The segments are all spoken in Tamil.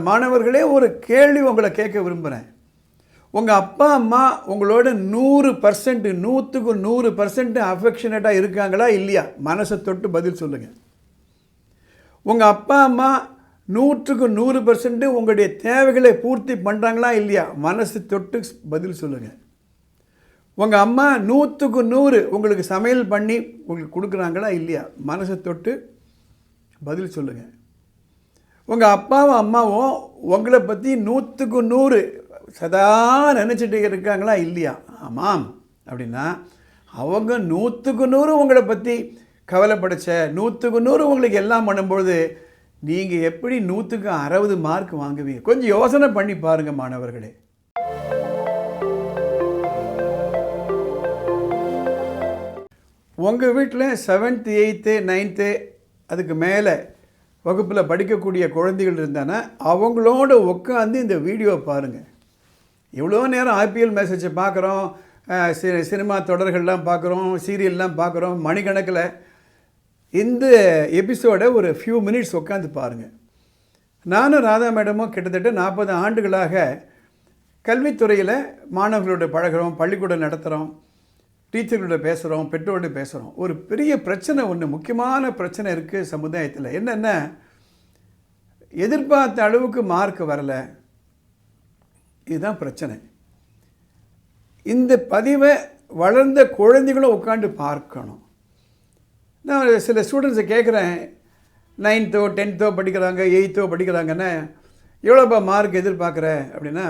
மாணவர்களே, ஒரு கேள்வி உங்களை கேட்க விரும்புகிறேன். உங்கள் அப்பா அம்மா உங்களோட 100% 100க்கு 100% அஃபெக்ஷனேட்டாக இருக்காங்களா இல்லையா? மனசை தொட்டு பதில் சொல்லுங்கள். உங்கள் அப்பா அம்மா 100க்கு 100% உங்களுடைய தேவைகளை பூர்த்தி பண்ணுறாங்களா இல்லையா? மனசு தொட்டு பதில் சொல்லுங்கள். உங்கள் அம்மா 100க்கு 100 உங்களுக்கு சமையல் பண்ணி உங்களுக்கு கொடுக்குறாங்களா இல்லையா? மனசை தொட்டு பதில் சொல்லுங்கள். உங்கள் அப்பாவும் அம்மாவும் உங்களை பற்றி 100க்கு 100 சதா நினச்சிட்டு இருக்காங்களா இல்லையா? ஆமாம் அப்படின்னா அவங்க 100க்கு 100 உங்களை பற்றி கவலைப்படைச்ச 100க்கு 100 உங்களுக்கு எல்லாம் பண்ணும்பொழுது நீங்கள் எப்படி 100க்கு 60 மார்க் வாங்குவீங்க? கொஞ்சம் யோசனை பண்ணி பாருங்கள் மாணவர்களே. உங்கள் வீட்டில் 7th 8th 9th அதுக்கு மேலே வகுப்பில் படிக்கக்கூடிய குழந்தைகள் இருந்தானா அவங்களோட உட்காந்து இந்த வீடியோ பாருங்கள். எவ்வளோ நேரம் ஐபிஎல் மெசேஜை பார்க்குறோம், சினிமா தொடர்கள்லாம் பார்க்குறோம், சீரியல்லாம் பார்க்குறோம், மணிக்கணக்கில். இந்த எபிசோடை ஒரு ஃபியூ மினிட்ஸ் உட்காந்து பாருங்கள். நானும் ராதா மேடமும் கிட்டத்தட்ட 40 ஆண்டுகளாக கல்வித்துறையில் மாணவர்களோட பழகிறோம், பள்ளிக்கூடம் நடத்துகிறோம், டீச்சர்களோட பேசுகிறோம், பெற்றோரோட பேசுகிறோம். ஒரு பெரிய பிரச்சனை ஒன்று, முக்கியமான பிரச்சனை இருக்குது சமுதாயத்தில். என்னென்னா, எதிர்பார்த்த அளவுக்கு மார்க் வரலை. இதுதான் பிரச்சனை. இந்த பதிவை வளர்ந்த குழந்தைகளும் உட்காந்து பார்க்கணும். நான் சில ஸ்டூடெண்ட்ஸை கேட்குறேன், 9th 10th படிக்கிறாங்க, 8th படிக்கிறாங்கன்னா எவ்வளோப்பா மார்க் எதிர்பார்க்குற அப்படின்னா,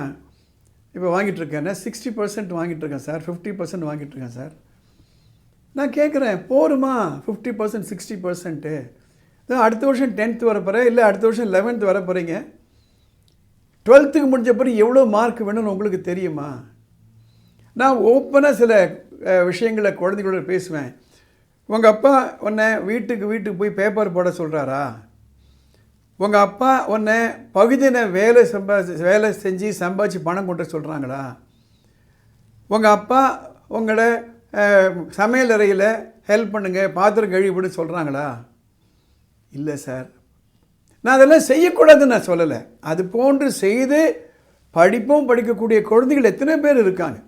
இப்போ வாங்கிட்டுருக்கேன்னா 60% வாங்கிட்டுருக்கேன் சார், 50% வாங்கிட்டுருக்கேன் சார். நான் கேட்குறேன், போருமா 50% 60%? அடுத்த வருஷம் 10th வர போகிறேன், இல்லை அடுத்த வருஷம் 11th வர போகிறீங்க. 12th முடிஞ்ச பிறகு எவ்வளோ மார்க் வேணும்னு உங்களுக்கு தெரியுமா? நான் ஓப்பனாக சில விஷயங்களை குழந்தைகளோட பேசுவேன். உங்கள் அப்பா உன்னை வீட்டுக்கு போய் பேப்பர் போட சொல்கிறாரா? உங்கள் அப்பா உன்னை பகுதியின வேலை செஞ்சு சம்பாதிச்சு பணம் கொண்டு சொல்கிறாங்களா? உங்கள் அப்பா உங்களை சமையல் அறையில் ஹெல்ப் பண்ணுங்கள், பாத்திரம் கழுவிவிடு சொல்கிறாங்களா? இல்லை சார். நான் அதெல்லாம் செய்யக்கூடாதுன்னு நான் சொல்லலை. அது போன்று செய்து படிக்கக்கூடிய குழந்தைகள் எத்தனை பேர் இருக்காங்க.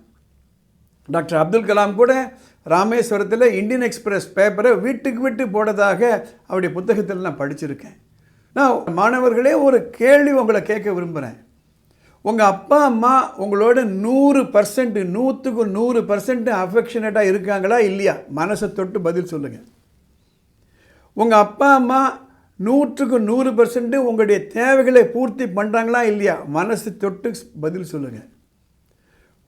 டாக்டர் அப்துல் கலாம் கூட ராமேஸ்வரத்தில் இந்தியன் எக்ஸ்பிரஸ் பேப்பரை வீட்டுக்கு போட்டதாக அவருடைய புத்தகத்தில் நான் படிச்சிருக்கேன். நான் மாணவர்களே, ஒரு கேள்வி உங்களை கேட்க விரும்புகிறேன். உங்கள் அப்பா அம்மா உங்களோட 100% 100க்கு 100% அஃபெக்ஷனேட்டாக இருக்காங்களா இல்லையா? மனசை தொட்டு பதில் சொல்லுங்கள். உங்கள் அப்பா அம்மா 100க்கு 100% உங்களுடைய தேவைகளை பூர்த்தி பண்ணுறாங்களா இல்லையா? மனசு தொட்டு பதில் சொல்லுங்கள்.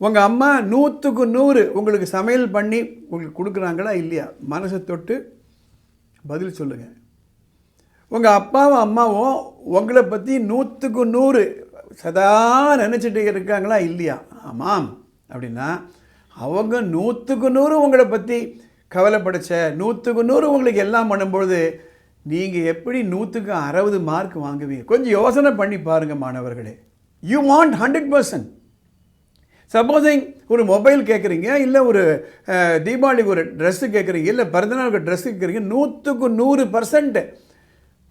உங்கள் அம்மா 100க்கு 100 உங்களுக்கு சமையல் பண்ணி உங்களுக்கு கொடுக்குறாங்களா இல்லையா? மனசை தொட்டு பதில் சொல்லுங்கள். உங்கள் அப்பாவும் அம்மாவும் உங்களை பற்றி 100க்கு 100 சதா நினச்சிட்டு இருக்காங்களா இல்லையா? ஆமாம் அப்படின்னா அவங்க 100க்கு 100 உங்களை பற்றி கவலைப்படைச்ச 100க்கு 100 உங்களுக்கு எல்லாம் பண்ணும்பொழுது நீங்கள் எப்படி 100க்கு 60 மார்க் வாங்குவீங்க? கொஞ்சம் யோசனை பண்ணி பாருங்கள் மாணவர்களே. You want 100%. சப்போஸிங் ஒரு மொபைல் கேட்குறீங்க, இல்லை ஒரு தீபாவளிக்கு ஒரு ட்ரெஸ்ஸு கேட்குறீங்க, இல்லை பிறந்தநாளுக்கு ட்ரெஸ்ஸு கேட்குறீங்க, 100க்கு 100%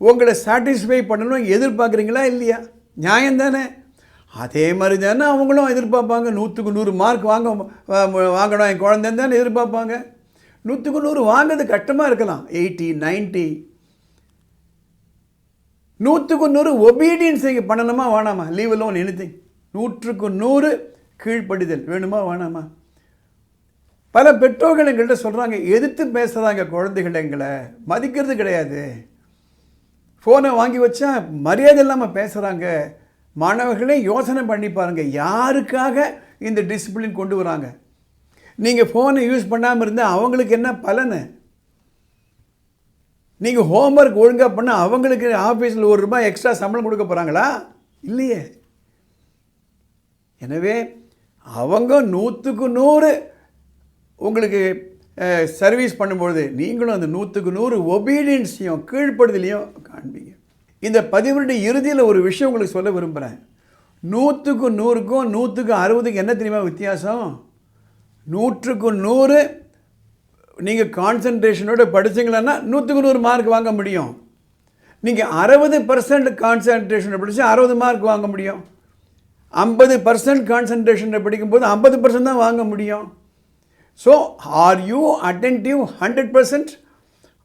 உங்களை சாட்டிஸ்ஃபை பண்ணணும் எதிர்பார்க்குறீங்களா இல்லையா? நியாயம் தானே? அதே மாதிரி தானே அவங்களும் எதிர்பார்ப்பாங்க. 100க்கு 100 மார்க் வாங்கணும் என் குழந்தைன்னு தானே எதிர்பார்ப்பாங்க. 100க்கு 100 வாங்கிறது கஷ்டமாக இருக்கலாம், 80 90. 100க்கு 100 ஒபீடியன்ஸ் நீங்கள் பண்ணணுமா வேணாமா? Leave alone anything. 100க்கு 100 கீழ்ப்படிதல் வேணுமா வேணாமா? பல பெற்றோர்கள் எங்கள்கிட்ட சொல்கிறாங்க, எதிர்த்து பேசுகிறாங்க குழந்தைகள், எங்களை மதிக்கிறது கிடையாது, ஃபோனை வாங்கி வச்சா மரியாதை இல்லாமல் பேசுகிறாங்க. மாணவர்களே, யோசனை பண்ணி பாருங்கள், யாருக்காக இந்த டிசிப்ளின் கொண்டு வராங்க? நீங்கள் ஃபோனை யூஸ் பண்ணாமல் இருந்தால் அவங்களுக்கு என்ன பலன்? நீங்கள் ஹோம்ஒர்க் ஒழுங்காக பண்ணால் அவங்களுக்கு ஆஃபீஸில் ₹1 எக்ஸ்ட்ரா சம்பளம் கொடுக்க போகிறாங்களா? இல்லையே. எனவே அவங்க 100க்கு 100 உங்களுக்கு சர்வீஸ் பண்ணும்பொழுது நீங்களும் அந்த 100க்கு 100 ஒபீடியன்ஸையும் கீழ்ப்படுதலையும் காண்பீங்க. இந்த பதிவுடைய இறுதியில் ஒரு விஷயம் உங்களுக்கு சொல்ல விரும்புகிறேன். 100க்கு 100க்கும் 100க்கு 60க்கு என்ன தெரியுமா வித்தியாசம்? 100க்கு 100 நீங்கள் கான்சன்ட்ரேஷனோடு படிச்சிங்களன்னா 100க்கு 100 மார்க் வாங்க முடியும். நீங்கள் 60% கான்சன்ட்ரேஷனை படித்து 60 மார்க் வாங்க முடியும். 50% கான்சன்ட்ரேஷனை படிக்கும்போது 50% தான் வாங்க முடியும். So are you attentive 100%?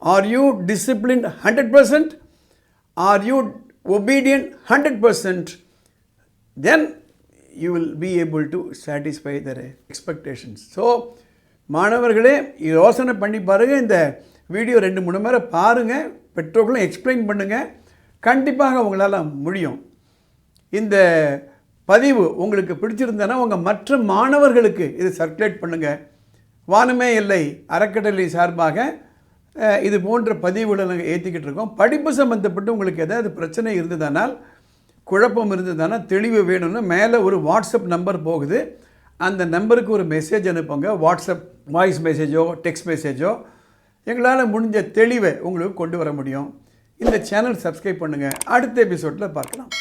Are you disciplined 100%? Are you obedient 100%? Then you will be able to satisfy their expectations. So மாணவர்களே யோசனை பண்ணி பாருங்கள். இந்த வீடியோ 2-3 முறை பாருங்கள், பெற்றோர்களும் எக்ஸ்பிளைன் பண்ணுங்கள். கண்டிப்பாக உங்களால் முடியும். இந்த பதிவு உங்களுக்கு பிடிச்சிருந்தனா உங்கள் மற்ற மாணவர்களுக்கு இது சர்க்குலேட் பண்ணுங்கள். வானமே இல்லை அறக்கட்டளை சார்பாக இது போன்ற பதிவுகளை நாங்கள் ஏற்றிக்கிட்டு இருக்கோம். படிப்பு சம்மந்தப்பட்டு உங்களுக்கு எதாவது பிரச்சனை இருந்ததுனால், குழப்பம் இருந்ததுனால், தெளிவு வேணும்னா மேலே ஒரு வாட்ஸ்அப் நம்பர் போகுது. அந்த நம்பருக்கு ஒரு மெசேஜ் அனுப்புங்க. வாட்ஸ்அப் வாய்ஸ் மெசேஜோ டெக்ஸ்ட் மெசேஜோ. எங்களால் முடிஞ்ச தெளிவை உங்களுக்கு கொண்டு வர முடியும். இந்த சேனல் சப்ஸ்கிரைப் பண்ணுங்கள். அடுத்த எபிசோடில் பார்க்கலாம்.